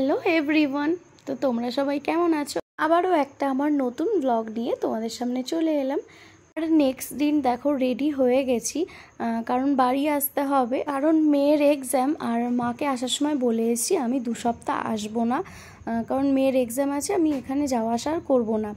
Hello everyone, তো তোমরা সবাই কেমন আছো? আবারও একটা আমার নতুন ব্লগ নিয়ে তোমাদের সামনে চলে এলাম। আর নেক্সট দিন দেখো রেডি হয়ে গেছি, কারণ বাড়ি আসতে হবে, কারণ মেয়ের এক্সাম। আর মাকে আসার সময় বলে এসেছি আমি 2 সপ্তাহ আসবো না, কারণ মেয়ের এক্সাম আছে, আমি এখানে যাওয়া আসা করবো না।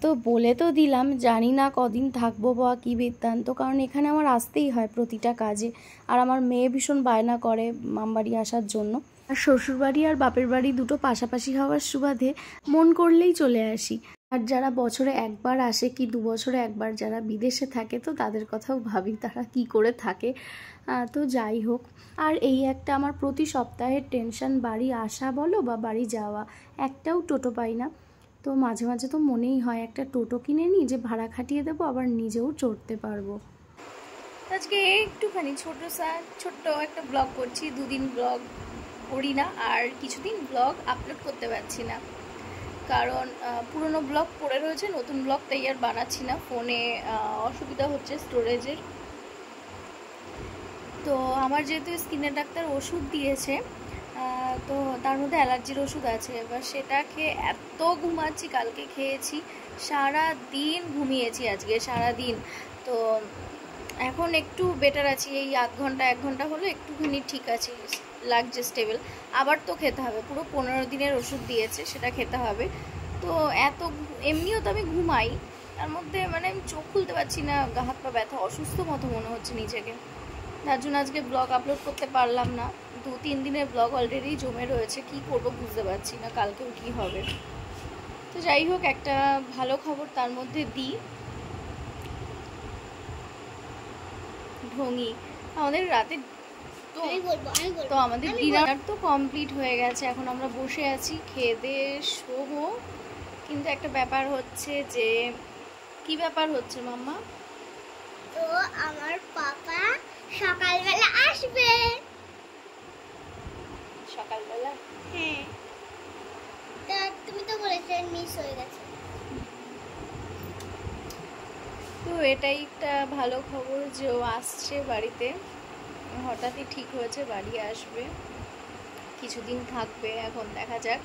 তো বলে তো দিলাম, জানি না কদিন থাকবো বা কী বৃত্তান্ত, কারণ এখানে আমার আসতেই হয় প্রতিটা কাজে। আর আমার মেয়ে ভীষণ বায়না করে মামবাড়ি আসার জন্য। আর শ্বশুরবাড়ি আর বাপের বাড়ি দুটো পাশাপাশি হওয়ার সুবাদে মন করলেই চলে আসি। আর যারা বছরে একবার আসে কি 2 বছরে একবার যারা বিদেশে থাকে, তো তাদের কথাও ভাবি তারা কি করে থাকে। তো যাই হোক, আর এই একটা আমার প্রতি সপ্তাহের টেনশন, বাড়ি আসা বলো বা বাড়ি যাওয়া, একটাও টোটো পাই না। তো মাঝে মাঝে তো মনেই হয় একটা টোটো কিনে নিই, যে ভাড়া খাটিয়ে দেবো, আবার নিজেও চড়তে পারবো। আজকে একটুখানি ছোট্ট একটা ব্লগ করছি। 2 দিন ব্লগ করি না, আর কিছুদিন ব্লগ আপলোড করতে পারছি না, কারণ পুরনো ব্লগ পড়ে রয়েছে, নতুন ব্লগ তাই আর বানাচ্ছি না। ফোনে অসুবিধা হচ্ছে স্টোরেজের। তো আমার যেহেতু স্কিনের ডাক্তার ওষুধ দিয়েছে, তো তার মধ্যে অ্যালার্জির ওষুধ আছে। এবার সেটা খেয়ে এত ঘুমাচ্ছি, কালকে খেয়েছি, সারা দিন ঘুমিয়েছি, আজকে সারা দিন। তো এখন একটু বেটার আছি, এই আধ ঘন্টা 1 ঘন্টা হলো একটুখানি ঠিক আছি, লাগছে স্টেবল। আবার তো খেতে হবে, পুরো 15 দিনের ওষুধ দিয়েছে, সেটা খেতে হবে। তো এত এমনিও তো আমি ঘুমাই, তার মধ্যে মানে আমি চোখ খুলতে পারছি না, গা হাত পা ব্যথা, অসুস্থ মতো মনে হচ্ছে নিজেকে। তার জন্য আজকে ব্লগ আপলোড করতে পারলাম না। 2-3 দিনের ব্লগ অলরেডি জমে রয়েছে, কি করব বুঝতে পারছি না, কালকেও কি হবে। তো যাই হোক, একটা ভালো খবর তার মধ্যে দিই। ঢঙ্গি আমাদের রাতে তো আমাদের ডিনার তো কমপ্লিট হয়ে গেছে, এখন আমরা বসে আছি, খেয়ে দিয়ে শোবো। কিন্তু একটা ব্যাপার হচ্ছে, যে কি ব্যাপার হচ্ছে মাম্মা? তো আমার পাপা সকালবেলা আসবে। সকালবেলা? হ্যাঁ, তা তুমি তো বলেছিলে মিস হয়ে গেছে। তো এটাই একটা ভালো খবর যে ও আসছে বাড়িতে, হঠাৎই ঠিক হয়েছে, বাড়ি আসবে, কিছুদিন থাকবে, এখন দেখা যাক।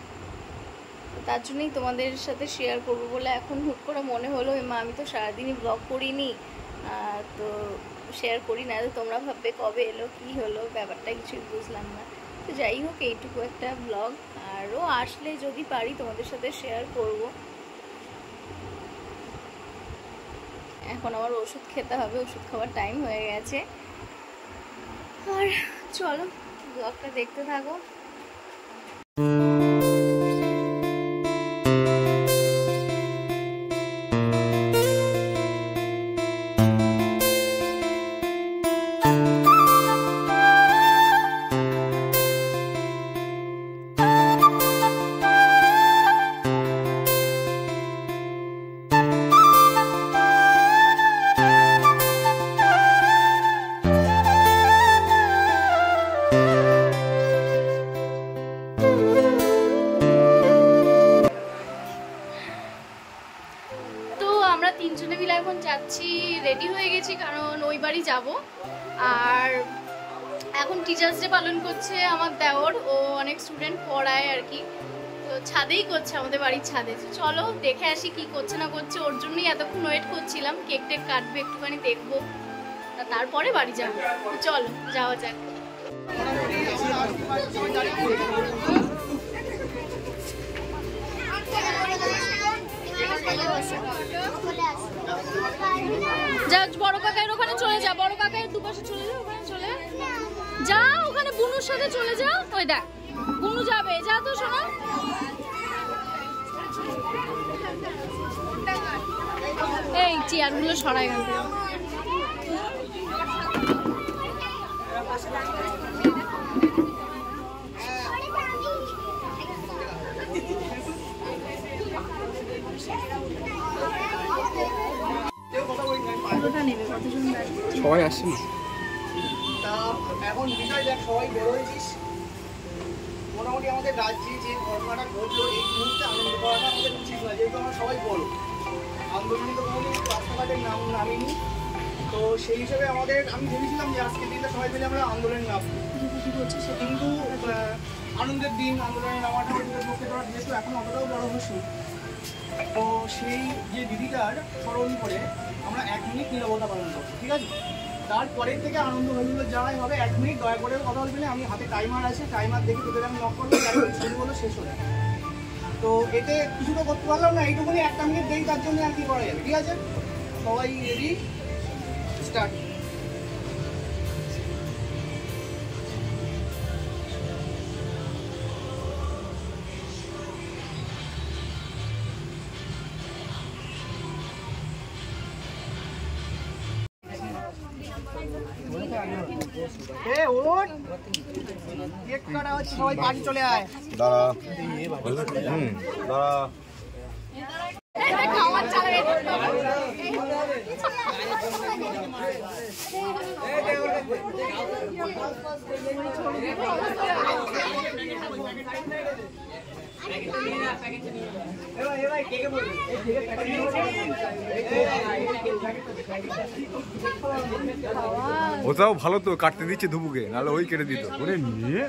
তো তার জন্যই তোমাদের সাথে শেয়ার করবো বলে এখন হুট করে মনে হলো, মা আমি তো সারাদিনই ব্লগ করিনি, তো শেয়ার করি না, তো তোমরা ভাববে কবে এলো কি হলো, ব্যাপারটা কিছুই বুঝলাম না। তো যাই হোক, এইটুকু একটা ব্লগ, আরও আসলে যদি পারি তোমাদের সাথে শেয়ার করব। এখন আমার ওষুধ খেতে হবে, ওষুধ খাওয়ার টাইম হয়ে গেছে। আর চলো ব্লগটা দেখতে থাকো। আমরা 3 জনে মিলে এখন যাচ্ছি, রেডি হয়ে গেছি, কারণ ওই বাড়ি যাব। আর এখন টিচার্স ডে পালন করছে আমার দেওর, ও অনেক স্টুডেন্ট পড়ায় আর কি, তো ছাদেই করছে, আমাদের বাড়ির ছাদে। চলো দেখে আসি কি করছে না করছে, ওর জন্যই এতক্ষণ ওয়েট করছিলাম, কেক টেক কাটবে, একটুখানি দেখবো, তারপরে বাড়ি যাবো। চলো যাওয়া যাক। যা বড় কাকার ওখানে চলে যা, বড় কাকার দুপাশে চলে যা, ওখানে চলে যা, ওখানে বুনুর সাথে চলে যা। ওই দেখ বুনু যাবে, যা তো শোনো। এই চেয়ারগুলো সরাই গেল। সবাই আসছে না, এখন বিষয় দেখ, সবাই বড় হয়েছিস, মোটামুটি আমাদের রাজ্যে যে ঘটনাটা ঘটলো এই মুহূর্তে আনন্দ করাটা আমাদের উচিত নয়, যেহেতু আমরা সবাই বড়। আন্দোলনে তো কোনোদিন রাস্তাঘাটের নাম নামিনি, তো সেই হিসেবে আমাদের আমি ভেবেছিলাম যে আজকের দিনটা সবাই মিলে আমরা আন্দোলনে নামবো, কিন্তু আনন্দের দিন, আন্দোলনের নামাটা পক্ষে তোরা যেহেতু এখন অতটাও বড় হচ্ছে, তো সেই যে দিদিটার স্মরণ করে আমরা 1 মিনিট নীরবতা পালন করবো, ঠিক আছে? তারপরের থেকে আনন্দ হইগুলো যাওয়াই হবে। 1 মিনিট দয়া করে কথা বলবি না, আমি হাতে টাইমার আছে, টাইমার দেখে তোদের আমি লক করবো, শুরু হলো শেষ হলো। তো এতে কিছু তো করতে পারলাম না, এইটুকুনি 1 মিনিট দেরি, তার জন্য আর কি করা যাবে, ঠিক আছে? সবাই রেডি, স্টার্ট। কেক কাটা হচ্ছে, সবাই বাড়ি চলে আয়। দাঁড়া ওটাও ভালো তো, কাটতে দিচ্ছে ধুবুকে, নাহলে ওই কেটে দিত। ওরে নিয়ে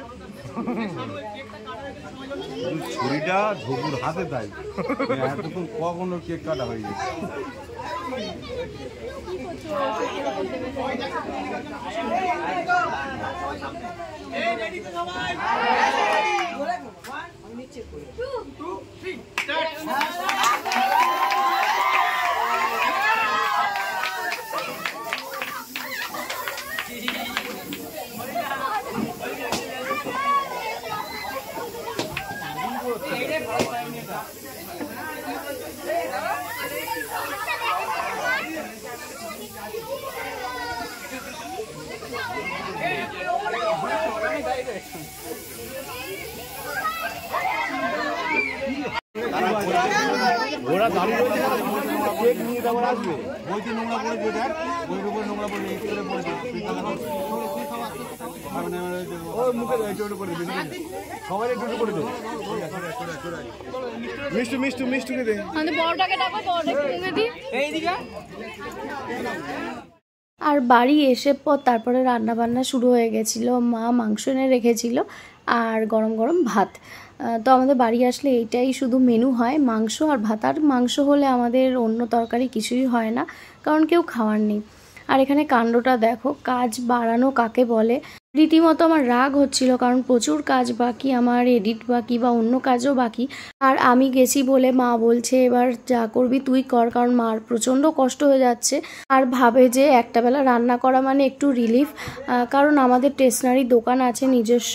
ছুরিটা ধুবুর হাতে দেয়, এতক্ষণ কখনো কেক কাটা হয়ে গেছে। ওরা দাঁড়িয়ে রয়েছে, কেক নিয়ে তারপর আসবে। বইতে নোংরা পড়েছে, দেখ বইয়ের উপরে নোংরা পড়ে করে পড়েছে, ওই মুখে একটু করে দিবি, সবাই একটু করে দেবো। মিষ্টু মিষ্টু মিষ্টুকে দে, বড়টাকে ডাকো, বড়টাকে দিই এইদিকে। আর বাড়ি এসে পর তারপরে রান্না বান্না শুরু হয়ে গেছিলো। মা মাংস এনে রেখেছিল আর গরম গরম ভাত। তো আমাদের বাড়ি আসলে এইটাই শুধু মেনু হয়, মাংস আর ভাত। আর মাংস হলে আমাদের অন্য তরকারি কিছুই হয় না, কারণ কেউ খাওয়ার নেই। আর এখানে কাণ্ডটা দেখো, কাজ বাড়ানো কাকে বলে। রীতিমতো আমার রাগ হচ্ছিল, কারণ প্রচুর কাজ বাকি, আমার এডিট বাকি বা অন্য কাজও বাকি। আর আমি গেছি বলে মা বলছে এবার যা করবি তুই কর, কারণ মার প্রচণ্ড কষ্ট হয়ে যাচ্ছে। আর ভাবে যে একটা বেলা রান্না করা মানে একটু রিলিফ, কারণ আমাদের স্টেশনারি দোকান আছে নিজস্ব।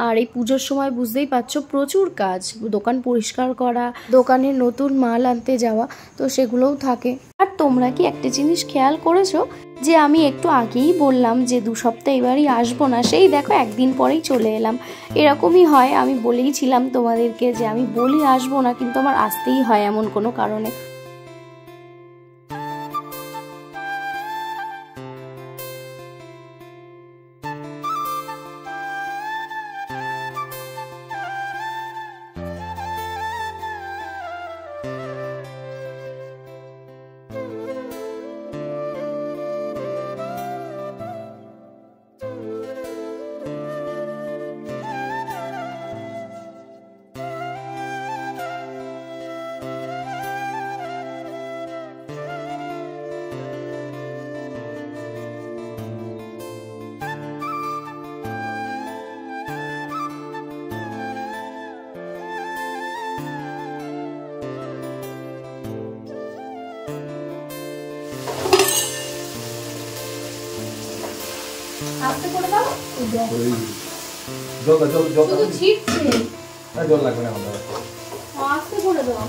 আর এই পুজোর সময় বুঝতেই পারছো প্রচুর কাজ, দোকান পরিষ্কার করা, দোকানের নতুন মাল আনতে যাওয়া, তো সেগুলোও থাকে। আর তোমরা কি একটা জিনিস খেয়াল করেছো যে আমি একটু আগেই বললাম যে 2 সপ্তাহ এবারই আসবো না, সেই দেখো একদিন পরেই চলে এলাম। এরকমই হয়, আমি বলেইছিলাম তোমাদেরকে যে আমি বলি আসবো না, কিন্তু আমার আসতেই হয় এমন কোনো কারণে। আস্তে করে দাও, জল জল জল শুধু ছিটছে, জল লাগবে না, আমাদের আস্তে করে দাও।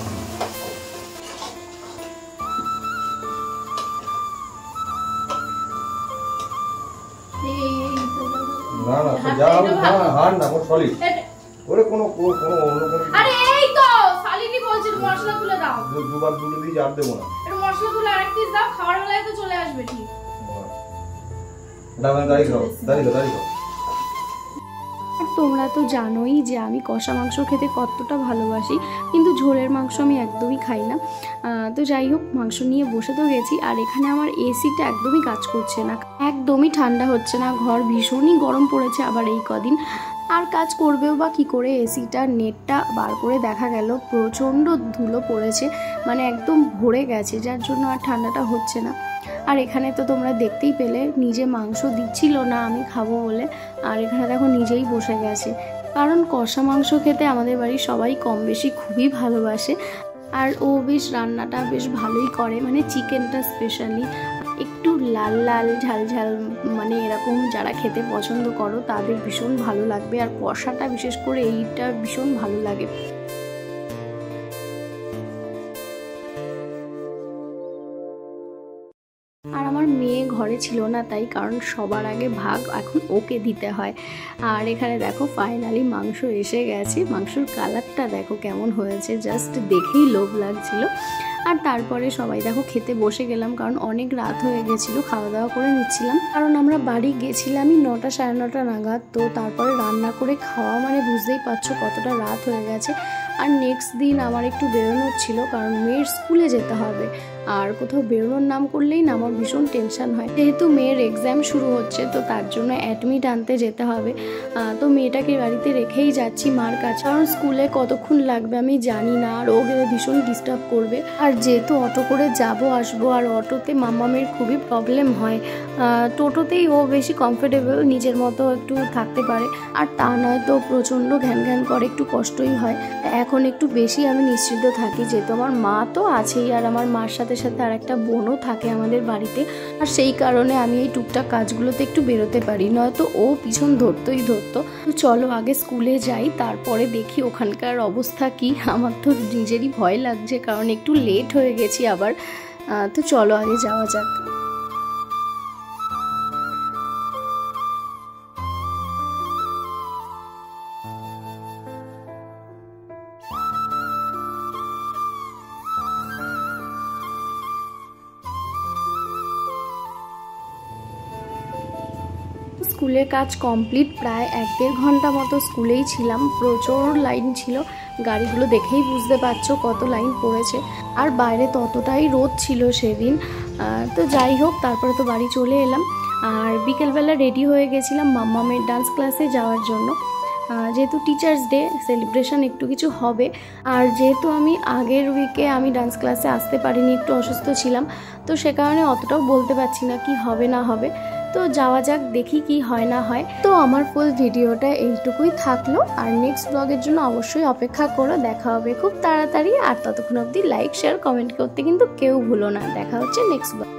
না না যা হার না, কোন সলিড ওরে কোনো কোনো অন্য কোনো। আরে এই তো শালিনী বলছিল মশলা তুলে দাও, দুবার তুলে দিয়ে জার দেবো না, একটু মশলা তুলে আরেক পিস দাও, খাওয়ার বেলায় তো চলে আসবে। ঠিক দাঁড়িয়ে। তোমরা তো জানোই যে আমি কষা মাংস খেতে কতটা ভালোবাসি, কিন্তু ঝোলের মাংস আমি একদমই খাই না। তো যাই হোক, মাংস নিয়ে বসে তো গেছি। আর এখানে আমার এসিটা একদমই কাজ করছে না, একদমই ঠান্ডা হচ্ছে না, ঘর ভীষণই গরম পড়েছে আবার এই কদিন। আর কাজ করবেও বা কী করে, এসিটা নেটটা বার করে দেখা গেল প্রচণ্ড ধুলো পড়েছে, মানে একদম ভরে গেছে, যার জন্য আর ঠান্ডাটা হচ্ছে না। আর এখানে তো তোমরা দেখতেই পেলে নিজে মাংস দিচ্ছিল না আমি খাবো বলে, আর এখানে দেখো নিজেই বসে গেছে, কারণ কষা মাংস খেতে আমাদের বাড়ির সবাই কম বেশি খুবই ভালোবাসে। আর ও বেশ রান্নাটা বেশ ভালোই করে, মানে চিকেনটা স্পেশালি একটু লাল লাল ঝাল ঝাল, মানে এরকম যারা খেতে পছন্দ করো তাদের ভীষণ ভালো লাগবে। আর কষাটা বিশেষ করে এইটা ভীষণ ভালো লাগে। আর আমার মেয়ে ঘরে ছিল না তাই, কারণ সবার আগে ভাগ এখন ওকে দিতে হয়। আর এখানে দেখো ফাইনালি মাংস এসে গেছে, মাংসর কালারটা দেখো কেমন হয়েছে, জাস্ট দেখেই লোভ লাগছিল। আর তারপরে সবাই দেখো খেতে বসে গেলাম, কারণ অনেক রাত হয়ে গেছিলো, খাওয়া দাওয়া করে নিচ্ছিলাম। কারণ আমরা বাড়ি গেছিলামই 9টা সাড়ে 9টা নাগাদ, তো তারপরে রান্না করে খাওয়া মানে বুঝতেই পারছো কতটা রাত হয়ে গেছে। আর নেক্সট দিন আমার একটু বেরোনোর ছিল, কারণ মেয়ের স্কুলে যেতে হবে, আর কোথাও বেরোনোর নাম করলেই না আমার ভীষণ টেনশন হয়। যেহেতু মেয়ের এক্সাম শুরু হচ্ছে, তো তার জন্য অ্যাডমিট আনতে যেতে হবে। তো মেয়েটাকে বাড়িতে রেখেই যাচ্ছি মার কাছে, কারণ স্কুলে কতক্ষণ লাগবে আমি জানি না, আর ও গেলে ভীষণ ডিস্টার্ব করবে। আর যেহেতু অটো করে যাব আসবো, আর অটোতে মাম্মামের খুবই প্রবলেম হয়, টোটোতেই ও বেশি কমফোর্টেবল, নিজের মতো একটু থাকতে পারে। আর তা নয় তো প্রচণ্ড ঘ্যান ঘ্যান করে, একটু কষ্টই হয়। এখন একটু বেশি আমি নিশ্চিন্ত থাকি, যেহেতু আমার মা তো আছেই, আর আমার মার সাথে সাথে আর একটা বোনও থাকে আমাদের বাড়িতে। আর সেই কারণে আমি এই টুকটাক কাজগুলোতে একটু বেরোতে পারি, নয়তো ও পিছন ধরতোই ধরতো। তো চলো আগে স্কুলে যাই, তারপরে দেখি ওখানকার অবস্থা কি। আমার তো নিজেরই ভয় লাগছে, কারণ একটু লেট হয়ে গেছি আবার। তো চলো আগে যাওয়া যাক। স্কুলের কাজ কমপ্লিট, প্রায় 1-1.5 ঘন্টা মতো স্কুলেই ছিলাম। প্রচুর লাইন ছিল, গাড়িগুলো দেখেই বুঝতে পারছো কত লাইন পড়েছে। আর বাইরে ততটাই রোদ ছিল সেদিন। তো যাই হোক, তারপরে তো বাড়ি চলে এলাম। আর বিকেলবেলা রেডি হয়ে গেছিলাম মাম্মামের ডান্স ক্লাসে যাওয়ার জন্য, যেহেতু টিচার্স ডে সেলিব্রেশন একটু কিছু হবে। আর যেহেতু আমি আগের উইকে আমি ডান্স ক্লাসে আসতে পারিনি, একটু অসুস্থ ছিলাম, তো সে কারণে অতটাও বলতে পারছি না কি হবে না হবে। তো যাওয়া যাক, দেখি কি হয় না হয়। তো আমার ফুল ভিডিওটা এইটুকুই থাকলো, আর নেক্সট ব্লগের জন্য অবশ্যই অপেক্ষা করো, দেখা হবে খুব তাড়াতাড়ি। আর ততক্ষণ অবধি লাইক শেয়ার কমেন্ট করতে কিন্তু কেউ ভুলো না। দেখা হচ্ছে নেক্সট ব্লগ।